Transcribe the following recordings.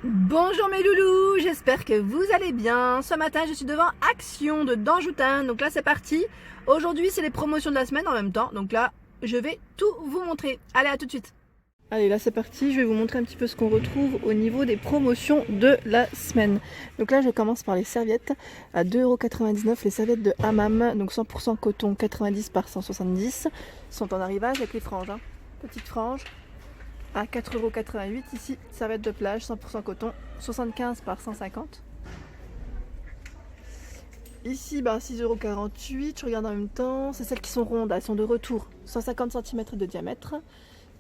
Bonjour mes loulous, j'espère que vous allez bien. Ce matin je suis devant Action de Danjoutin, donc là c'est parti. Aujourd'hui c'est les promotions de la semaine en même temps, donc là je vais tout vous montrer. Allez, à tout de suite. Allez, là c'est parti, je vais vous montrer un petit peu ce qu'on retrouve au niveau des promotions de la semaine. Donc là je commence par les serviettes à 2,99 €, les serviettes de Hammam, donc 100% coton, 90 par 170, sont en arrivage avec les franges, petite frange. À 4,88 €, ici, serviette de plage 100% coton, 75 par 150. Ici, 6,48 €, je regarde en même temps, c'est celles qui sont rondes, elles sont de retour, 150 cm de diamètre.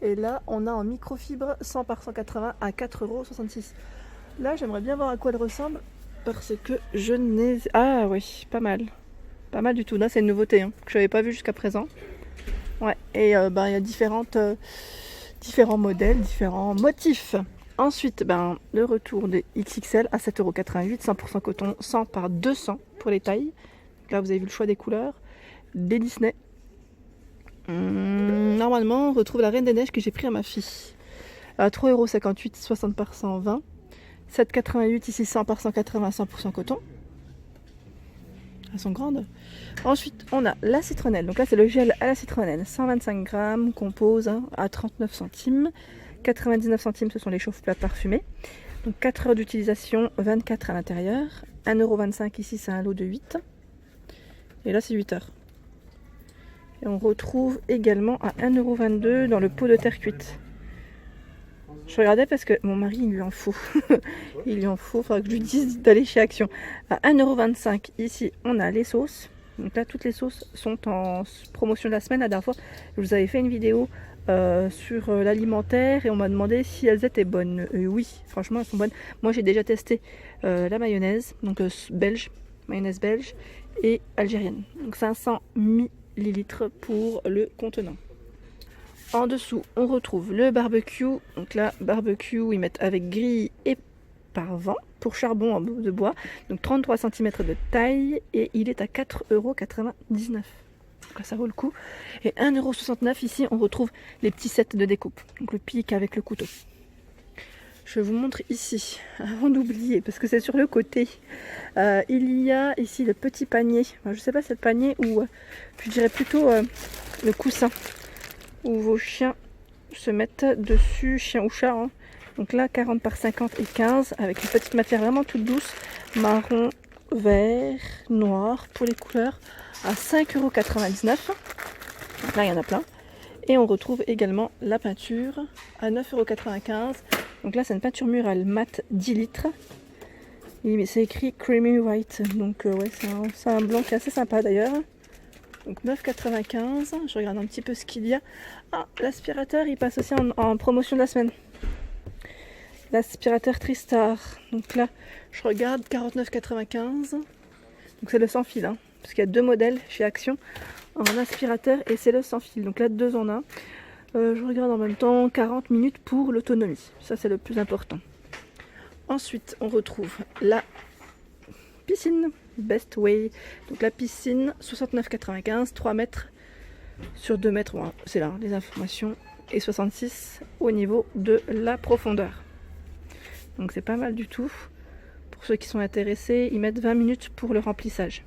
Et là, on a en microfibre 100 par 180 à 4,66 €. Là, j'aimerais bien voir à quoi elles ressemblent, parce que je n'ai... Ah oui, pas mal. Pas mal du tout. Là, c'est une nouveauté que je n'avais pas vue jusqu'à présent. Ouais, et il y a différents modèles, différents motifs. Ensuite, le retour des XXL à 7,88 €, 100% coton, 100 par 200 pour les tailles. Là, vous avez vu le choix des couleurs. Des Disney. Normalement, on retrouve la Reine des Neiges que j'ai pris à ma fille. À 3,58 €, 60 par 120. 7,88 € ici, 100 par 180, 100% coton. Elles sont grandes. Ensuite, on a la citronnelle. Donc là, c'est le gel à la citronnelle. 125 grammes, compose à 39 centimes. 99 centimes, ce sont les chauffe-plats parfumés. Donc 4 heures d'utilisation, 24 à l'intérieur. 1,25 € ici, c'est un lot de 8. Et là, c'est 8 heures. Et on retrouve également à 1,22 € dans le pot de terre cuite. Je regardais parce que mon mari, il lui en faut. Il lui en faut, il faudra que je lui dise d'aller chez Action. À 1,25 €, ici, on a les sauces. Donc là, toutes les sauces sont en promotion de la semaine. La dernière fois, je vous avais fait une vidéo sur l'alimentaire et on m'a demandé si elles étaient bonnes. Oui, franchement, elles sont bonnes. Moi, j'ai déjà testé la mayonnaise, donc belge, mayonnaise belge et algérienne. Donc 500 millilitres pour le contenant. En dessous, on retrouve le barbecue. Donc là, barbecue, ils mettent avec grille et par-vent pour charbon de bois. Donc 33 cm de taille et il est à 4,99 €. Donc là, ça vaut le coup. Et 1,69 € ici, on retrouve les petits sets de découpe. Donc le pic avec le couteau. Je vous montre ici, avant d'oublier, parce que c'est sur le côté. Il y a ici le petit panier. Enfin, je ne sais pas si c'est le panier ou je dirais plutôt le coussin où vos chiens se mettent dessus, chien ou chat. Donc là, 40 par 50 et 15, avec une petite matière vraiment toute douce, marron, vert, noir, pour les couleurs, à 5,99 €. Donc là, il y en a plein. Et on retrouve également la peinture à 9,95 €. Donc là, c'est une peinture murale mat 10 litres. Et c'est écrit Creamy White. Donc ouais, c'est un blanc qui est assez sympa d'ailleurs. Donc 9,95 €. Je regarde un petit peu ce qu'il y a. Ah, l'aspirateur, il passe aussi en promotion de la semaine. L'aspirateur Tristar. Donc là, je regarde 49,95 €. Donc c'est le sans fil, parce qu'il y a deux modèles chez Action en aspirateur et c'est le sans fil. Donc là, 2 en 1. Je regarde en même temps 40 minutes pour l'autonomie. Ça, c'est le plus important. Ensuite, on retrouve la piscine Best Way. Donc la piscine, 69,95 €, 3 mètres sur 2 mètres. Bon, c'est là les informations. Et 66 au niveau de la profondeur. Donc c'est pas mal du tout. Pour ceux qui sont intéressés, ils mettent 20 minutes pour le remplissage.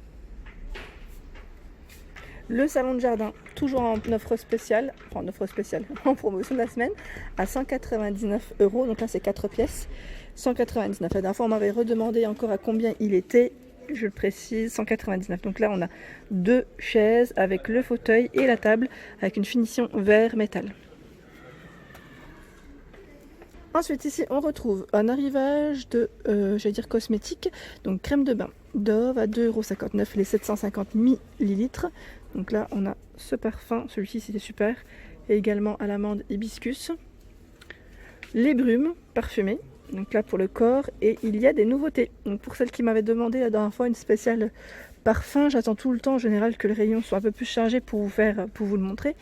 Le salon de jardin, toujours en offre spéciale, en promotion de la semaine, à 199 €. Donc là, c'est 4 pièces, 199 €. La dernière fois, on m'avait redemandé encore à combien il était. Je le précise, 199 €. Donc là, on a 2 chaises avec le fauteuil et la table, avec une finition vert métal. Ensuite, ici, on retrouve un arrivage de, cosmétiques. Donc, crème de bain Dove à 2,59 €, les 750 millilitres. Donc là, on a ce parfum. Celui-ci, c'était super. Et également à l'amande hibiscus. Les brumes parfumées. Donc là, pour le corps. Et il y a des nouveautés. Donc, pour celles qui m'avaient demandé la dernière fois une spéciale parfum, j'attends tout le temps en général que le rayon soit un peu plus chargé pour vous le montrer.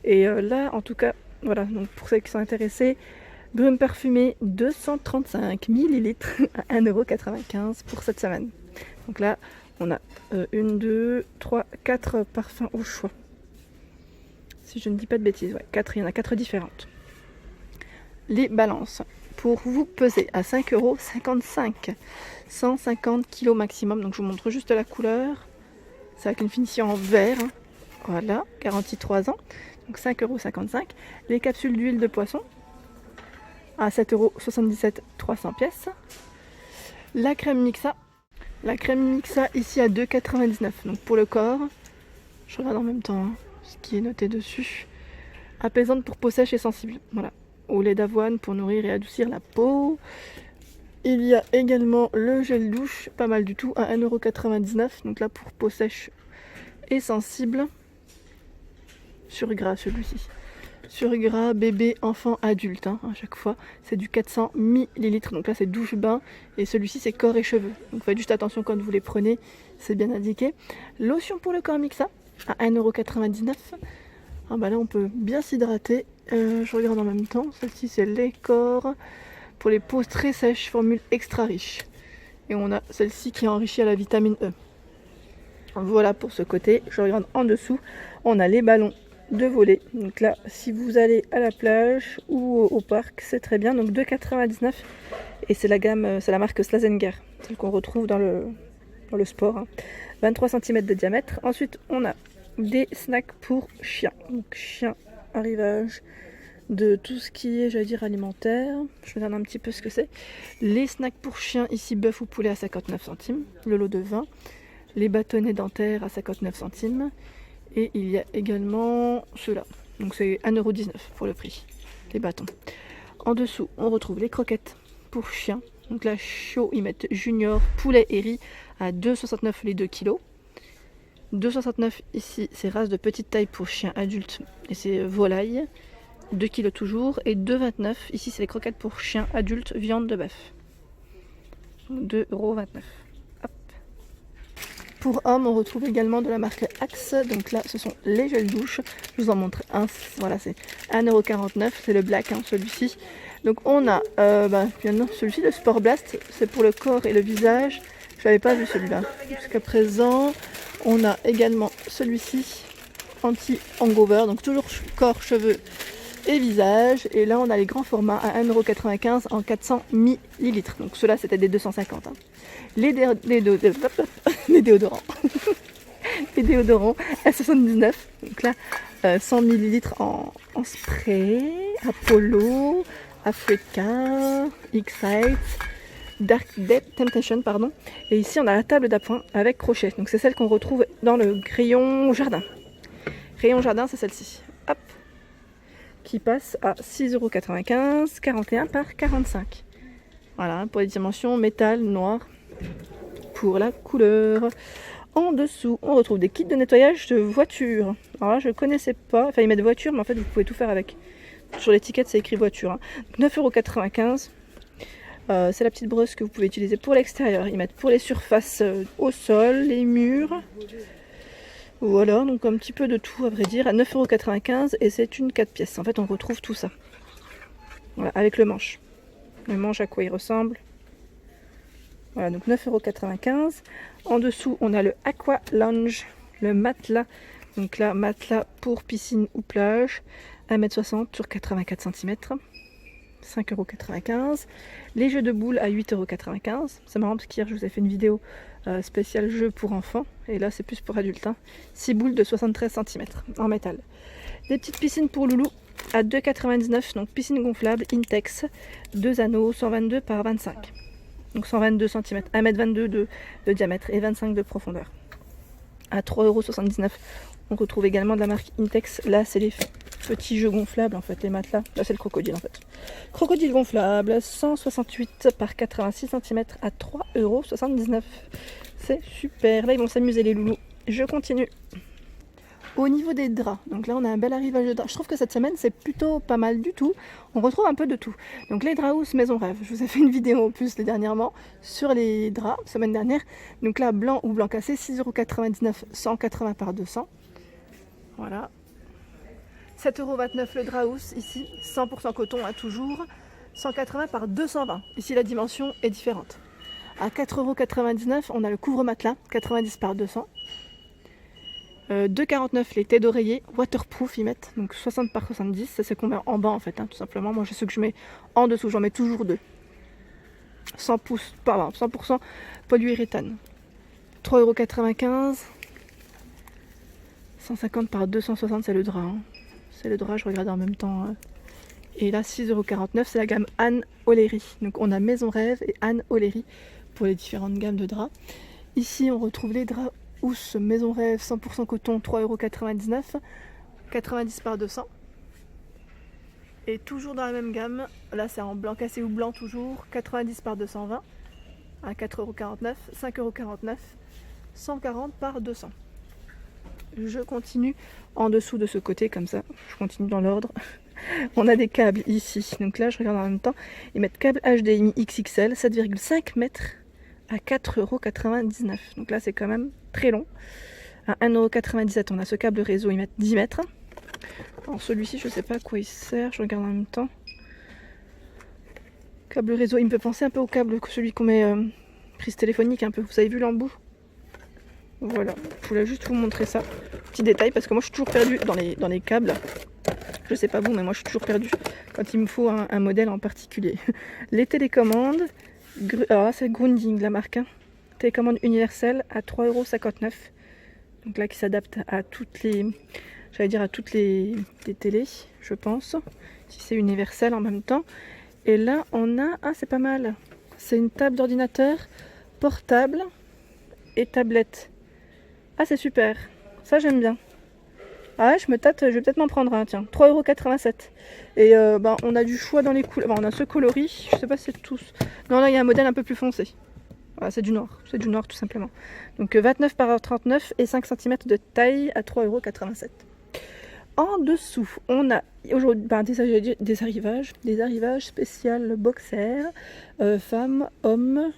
Et là, en tout cas, voilà. Donc, pour celles qui sont intéressées, brume parfumée 235 millilitres à 1,95 € pour cette semaine. Donc là, on a 1, 2, 3, 4 parfums au choix. Si je ne dis pas de bêtises, ouais, 4, il y en a 4 différentes. Les balances. pour vous peser à 5,55 €. 150 kg maximum, donc je vous montre juste la couleur. C'est avec une finition en verre, hein. Voilà, garantie 3 ans, donc 5,55 €. Les capsules d'huile de poisson à 7,77 €, 300 pièces. La crème Mixa ici à 2,99 €, donc pour le corps, je regarde en même temps, hein, ce qui est noté dessus. Apaisante pour peau sèche et sensible, voilà. Au lait d'avoine pour nourrir et adoucir la peau. Il y a également le gel douche, pas mal du tout, à 1,99 €, donc là pour peau sèche et sensible. Sur gras celui-ci. Sur gras, bébé, enfant, adulte, hein, à chaque fois. C'est du 400 ml, donc là c'est douche-bain, et celui-ci c'est corps et cheveux. Donc faites juste attention quand vous les prenez, c'est bien indiqué. Lotion pour le corps Mixa, à 1,99 €. Ah bah là on peut bien s'hydrater. Je regarde en même temps, celle-ci c'est lait corps pour les peaux très sèches, formule extra riche. Et on a celle-ci qui est enrichie à la vitamine E. Voilà pour ce côté. Je regarde en dessous, on a les ballons de volley. Donc là, si vous allez à la plage ou au parc, c'est très bien. Donc 2,99 €. Et c'est la gamme, c'est la marque Slazenger, celle qu'on retrouve dans le sport, hein. 23 cm de diamètre. Ensuite, on a des snacks pour chiens. Donc chien, arrivage de tout ce qui est, j'allais dire, alimentaire. Je regarde un petit peu ce que c'est. Les snacks pour chiens, ici bœuf ou poulet à 59 centimes, le lot de 20. Les bâtonnets dentaires à 59 centimes. Et il y a également ceux-là. Donc c'est 1,19 € pour le prix, les bâtons. En dessous, on retrouve les croquettes pour chiens. Donc là, chaud, ils mettent junior, poulet et riz à 2,69 € les 2 kg. 2,69 € ici, c'est race de petite taille pour chiens adultes. Et c'est volaille, 2 kg toujours. Et 2,29 € ici, c'est les croquettes pour chiens adultes, viande de bœuf. 2,29 €. Pour hommes, on retrouve également de la marque Axe. Donc là, ce sont les gels douche. Je vous en montre un. Voilà, c'est 1,49 €. C'est le black, hein, celui-ci. Donc on a celui-ci, le Sport Blast. C'est pour le corps et le visage. Je l'avais pas vu celui-là jusqu'à présent. On a également celui-ci, anti-hangover. Donc toujours corps, cheveux et visage. Et là, on a les grands formats à 1,95 € en 400 ml. Donc ceux-là, c'était des 250. Hein. Les déodorants. Les déodorants à 79. Donc là, 100 ml en spray. Apollo, Africa, Excite, Dark Depth Temptation, pardon. Et ici, on a la table d'appoint avec crochet. Donc c'est celle qu'on retrouve dans le rayon jardin. Rayon jardin, c'est celle-ci. Hop. Qui passe à 6,95 €, 41 par 45. Voilà, pour les dimensions métal, noir, pour la couleur. En dessous, on retrouve des kits de nettoyage de voiture. Alors là, je ne connaissais pas. Enfin, ils mettent voiture, mais en fait, vous pouvez tout faire avec. Sur l'étiquette, c'est écrit voiture, hein. 9,95 €. C'est la petite brosse que vous pouvez utiliser pour l'extérieur. Ils mettent pour les surfaces au sol, les murs. Voilà, donc un petit peu de tout à vrai dire, à 9,95 € et c'est une 4 pièces. En fait, on retrouve tout ça. Voilà, avec le manche. Le manche, à quoi il ressemble. Voilà, donc 9,95 €. En dessous, on a le Aqua Lounge, le matelas. Donc là, matelas pour piscine ou plage, 1,60 m sur 84 cm. 5,95 €. Les jeux de boules à 8,95 €. C'est marrant parce qu'hier, je vous ai fait une vidéo spécial jeu pour enfants, et là c'est plus pour adultes, hein. 6 boules de 73 cm en métal. Des petites piscines pour loulou à 2,99 €, donc piscine gonflable Intex, 2 anneaux, 122 par 25, donc 122 cm, 1,22 m de diamètre et 25 de profondeur, à 3,79 €. On retrouve également de la marque Intex. Là c'est les petits jeux gonflables, en fait, les matelas. Là c'est le crocodile, en fait. Crocodile gonflable, 168 par 86 cm à 3,79 €. C'est super. Là ils vont s'amuser, les loulous. Je continue. Au niveau des draps, donc là on a un bel arrivage de draps. Je trouve que cette semaine c'est plutôt pas mal du tout. On retrouve un peu de tout. Donc les draps house maison rêve. Je vous ai fait une vidéo en plus dernièrement sur les draps, semaine dernière. Donc là blanc ou blanc cassé, 6,99 €, 180 par 200. Voilà. 7,29 € le drap house ici, 100% coton, hein, toujours. 180 par 220. Ici la dimension est différente. À 4,99 €, on a le couvre-matelas, 90 par 200. 2,49 les têtes d'oreiller, waterproof ils mettent, donc 60 par 70, ça c'est combien en bas en fait, hein, tout simplement. Moi je sais que je mets en dessous, j'en mets toujours 2. 100% polyuréthane. 3,95 €. 150 par 260 c'est le drap. Hein. C'est le drap, je regarde en même temps. Et là 6,49 € c'est la gamme Anne O'Leary. Donc on a Maison Rêve et Anne O'Leary pour les différentes gammes de draps. Ici on retrouve les draps Housse Maison Rêve 100% coton 3,99 €. 90 par 200. Et toujours dans la même gamme, là c'est en blanc cassé ou blanc toujours, 90 par 220 à 4,49 €, 5,49 €, 140 par 200. Je continue en dessous de ce côté comme ça, je continue dans l'ordre. On a des câbles ici, donc là je regarde en même temps, ils mettent câble HDMI XXL 7,5 mètres à 4,99 €. Donc là c'est quand même très long. À 1,97 € on a ce câble réseau, ils mettent 10 mètres. Alors celui-ci je sais pas à quoi il sert, je regarde en même temps. Câble réseau, il me fait penser un peu au câble que celui qu'on met prise téléphonique un peu, vous avez vu l'embout? Voilà, je voulais juste vous montrer ça. Petit détail parce que moi je suis toujours perdue dans les câbles. Je sais pas vous mais moi je suis toujours perdue quand il me faut un modèle en particulier. Les télécommandes, alors là c'est Grundig la marque. Hein. Télécommande universelle à 3,59 €. Donc là qui s'adapte à toutes les... J'allais dire à toutes les télés, je pense. Si c'est universel en même temps. Et là, on a... Ah, c'est pas mal. C'est une table d'ordinateur portable et tablette. Ah, c'est super. Ça, j'aime bien. Ah ouais, je me tâte. Je vais peut-être m'en prendre un, tiens. 3,87 €. Et on a du choix dans les couleurs. On a ce coloris. Je sais pas si c'est tous. Non, là, il y a un modèle un peu plus foncé. Voilà, c'est du noir. C'est du noir, tout simplement. Donc, 29 par 39 et 5 cm de taille à 3,87 €. En dessous, on a aujourd'hui des arrivages spécial boxer, femmes, hommes,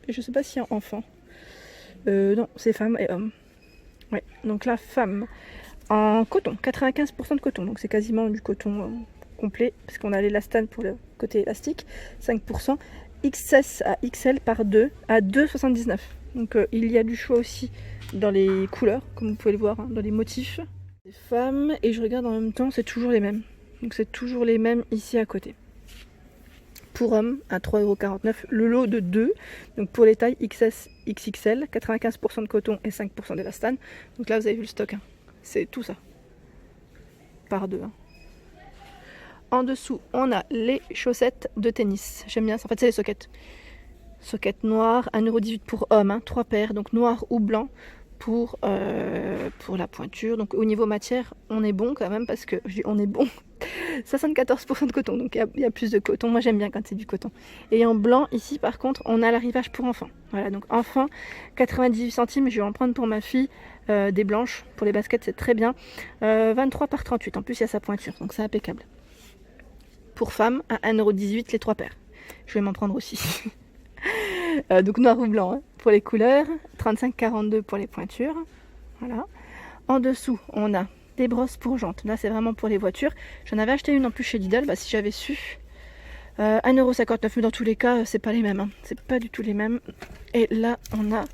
et je sais pas s'il y a enfants. Non, c'est femmes et hommes. Ouais, donc la femme en coton, 95% de coton, donc c'est quasiment du coton complet, parce qu'on a l'élastane pour le côté élastique, 5%, XS à XL par 2 à 2,79 €. Donc il y a du choix aussi dans les couleurs, comme vous pouvez le voir, hein, dans les motifs. Les femmes, et je regarde en même temps, c'est toujours les mêmes. Donc c'est toujours les mêmes ici à côté. Pour hommes, à 3,49 €, le lot de 2. Donc pour les tailles XS, XXL, 95% de coton et 5% d'élastane. Donc là vous avez vu le stock, hein. C'est tout ça. Par 2. Hein. En dessous, on a les chaussettes de tennis. J'aime bien ça, en fait c'est les sockets. Sockets noires, 1,18 € pour hommes, hein, 3 paires, donc noir ou blanc. Pour la pointure. Donc au niveau matière, on est bon quand même parce que je dis on est bon. 74% de coton, donc il y a plus de coton. Moi j'aime bien quand c'est du coton. Et en blanc, ici par contre, on a l'arrivage pour enfants. Voilà, donc enfant, 98 centimes. Je vais en prendre pour ma fille des blanches. Pour les baskets, c'est très bien. 23 par 38. En plus, il y a sa pointure, donc c'est impeccable. Pour femme, à 1,18 € les 3 paires. Je vais m'en prendre aussi. Donc noir ou blanc hein, pour les couleurs, 35,42 pour les pointures. Voilà. En dessous, on a des brosses pour jantes. Là, c'est vraiment pour les voitures. J'en avais acheté une en plus chez Lidl, si j'avais su. 1,59 €, mais dans tous les cas, c'est pas les mêmes. Hein. C'est pas du tout les mêmes. Et là, on a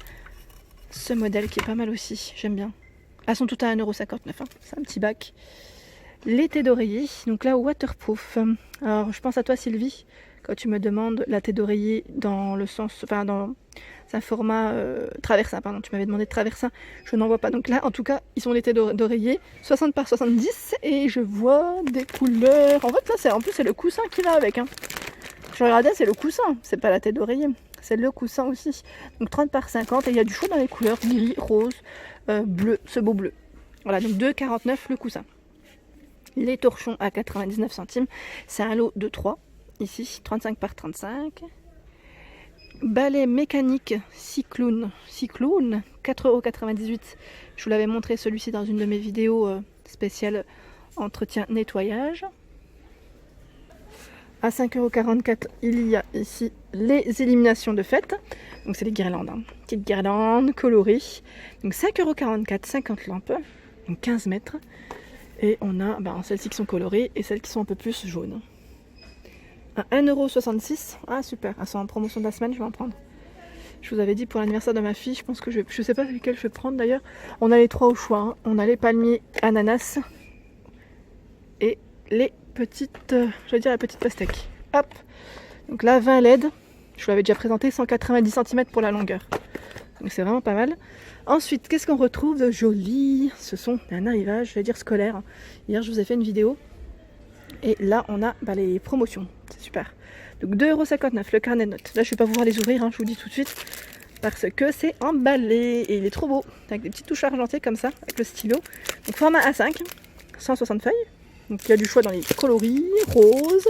ce modèle qui est pas mal aussi. J'aime bien. Elles sont toutes à 1,59 €. Hein. C'est un petit bac. Les têtes d'oreiller. Donc là, waterproof. Alors, je pense à toi, Sylvie. Quand tu me demandes la tête d'oreiller dans le sens, enfin dans un format traversin, pardon, tu m'avais demandé de traversin, je n'en vois pas. Donc là, en tout cas, ils sont les têtes d'oreiller, 60 par 70, et je vois des couleurs. En fait, là, en plus, c'est le coussin qui va avec. Hein. Je regardais, c'est le coussin, c'est pas la tête d'oreiller, c'est le coussin aussi. Donc 30 par 50, et il y a du choix dans les couleurs, gris, rose, bleu, ce beau bleu. Voilà, donc 2,49 € le coussin. Les torchons à 99 centimes, c'est un lot de 3. Ici, 35 par 35. Balai mécanique Cyclone, 4,98 €. Je vous l'avais montré celui-ci dans une de mes vidéos spéciales entretien nettoyage. À 5,44 €, il y a ici les éliminations de fête. Donc c'est les guirlandes, hein. Petites guirlandes colorées. Donc 5,44 €, 50 lampes, donc 15 mètres. Et on a celles-ci qui sont colorées et celles qui sont un peu plus jaunes. À 1,66 €. Ah super, elles sont en promotion de la semaine, je vais en prendre. Je vous avais dit pour l'anniversaire de ma fille, je pense que je sais pas lequel je vais prendre d'ailleurs. On a les 3 au choix, hein. On a les palmiers ananas et les petites, je vais dire la petite pastèque. Hop. Donc là 20 LED, je vous l'avais déjà présenté, 190 cm pour la longueur. Donc c'est vraiment pas mal. Ensuite, qu'est-ce qu'on retrouve de joli? Ce sont un arrivage, je vais dire scolaire. Hier, je vous ai fait une vidéo. Et là, on a les promotions. C'est super. Donc 2,59 € le carnet de notes. Là, je ne vais pas pouvoir les ouvrir, hein, je vous dis tout de suite. Parce que c'est emballé. Et il est trop beau. Avec des petites touches argentées comme ça, avec le stylo. Donc format A5, 160 feuilles. Donc il y a du choix dans les coloris, rose.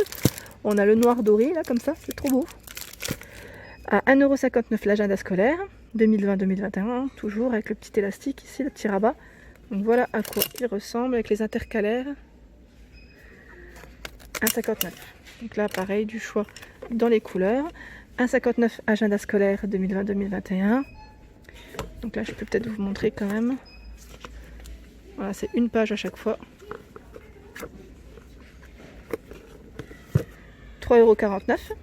On a le noir doré, là, comme ça. C'est trop beau. À 1,59 € l'agenda scolaire. 2020-2021, toujours avec le petit élastique ici, le petit rabat. Donc voilà à quoi il ressemble avec les intercalaires. 1,59 €. Donc là pareil, du choix dans les couleurs. 1,59 € agenda scolaire 2020-2021. Donc là je peux peut-être vous montrer quand même. Voilà, c'est une page à chaque fois. 3,49 €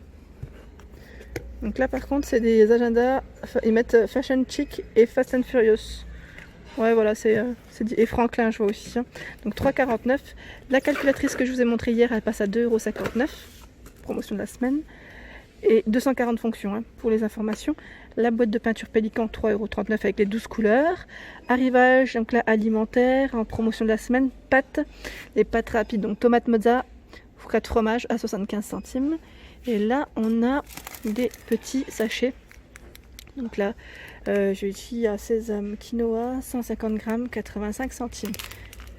. Donc là par contre c'est des agendas, ils mettent Fashion Chic et Fast and Furious. Ouais voilà, c'est et Franklin je vois aussi. Hein. Donc 3,49 €. La calculatrice que je vous ai montrée hier, elle passe à 2,59 €. Promotion de la semaine. Et 240 fonctions hein, pour les informations. La boîte de peinture Pélican, 3,39 € avec les 12 couleurs. Arrivage, donc là alimentaire, en promotion de la semaine. Pâtes, les pâtes rapides, donc tomates mozza, 4 fromages à 75 centimes. Et là, on a des petits sachets. Donc là, j'ai ici à sésame quinoa, 150 grammes, 85 centimes.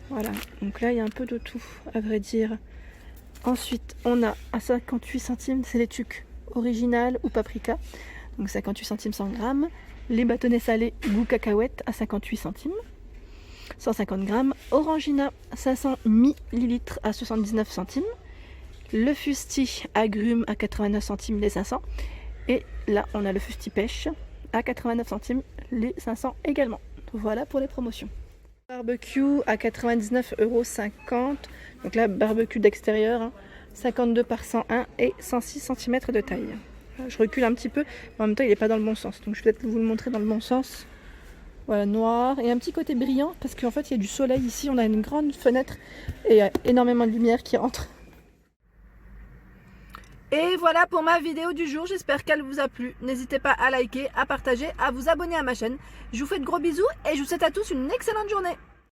Voilà, donc là, il y a un peu de tout, à vrai dire. Ensuite, on a à 58 centimes, c'est les tucs original ou paprika. Donc 58 centimes 100 grammes. Les bâtonnets salés goût cacahuète à 58 centimes. 150 grammes. Orangina, 500 millilitres à 79 centimes. Le fusti agrumes à 89 centimes les 500. Et là, on a le fusti pêche à 89 centimes les 500 également. Voilà pour les promotions. Barbecue à 99,50 €. Donc là, barbecue d'extérieur, hein, 52 par 101 et 106 cm de taille. Je recule un petit peu, mais en même temps, il n'est pas dans le bon sens. Donc je vais peut-être vous le montrer dans le bon sens. Voilà, noir et un petit côté brillant parce qu'en fait, il y a du soleil ici. On a une grande fenêtre et il y a énormément de lumière qui entre. Et voilà pour ma vidéo du jour, j'espère qu'elle vous a plu. N'hésitez pas à liker, à partager, à vous abonner à ma chaîne. Je vous fais de gros bisous et je vous souhaite à tous une excellente journée.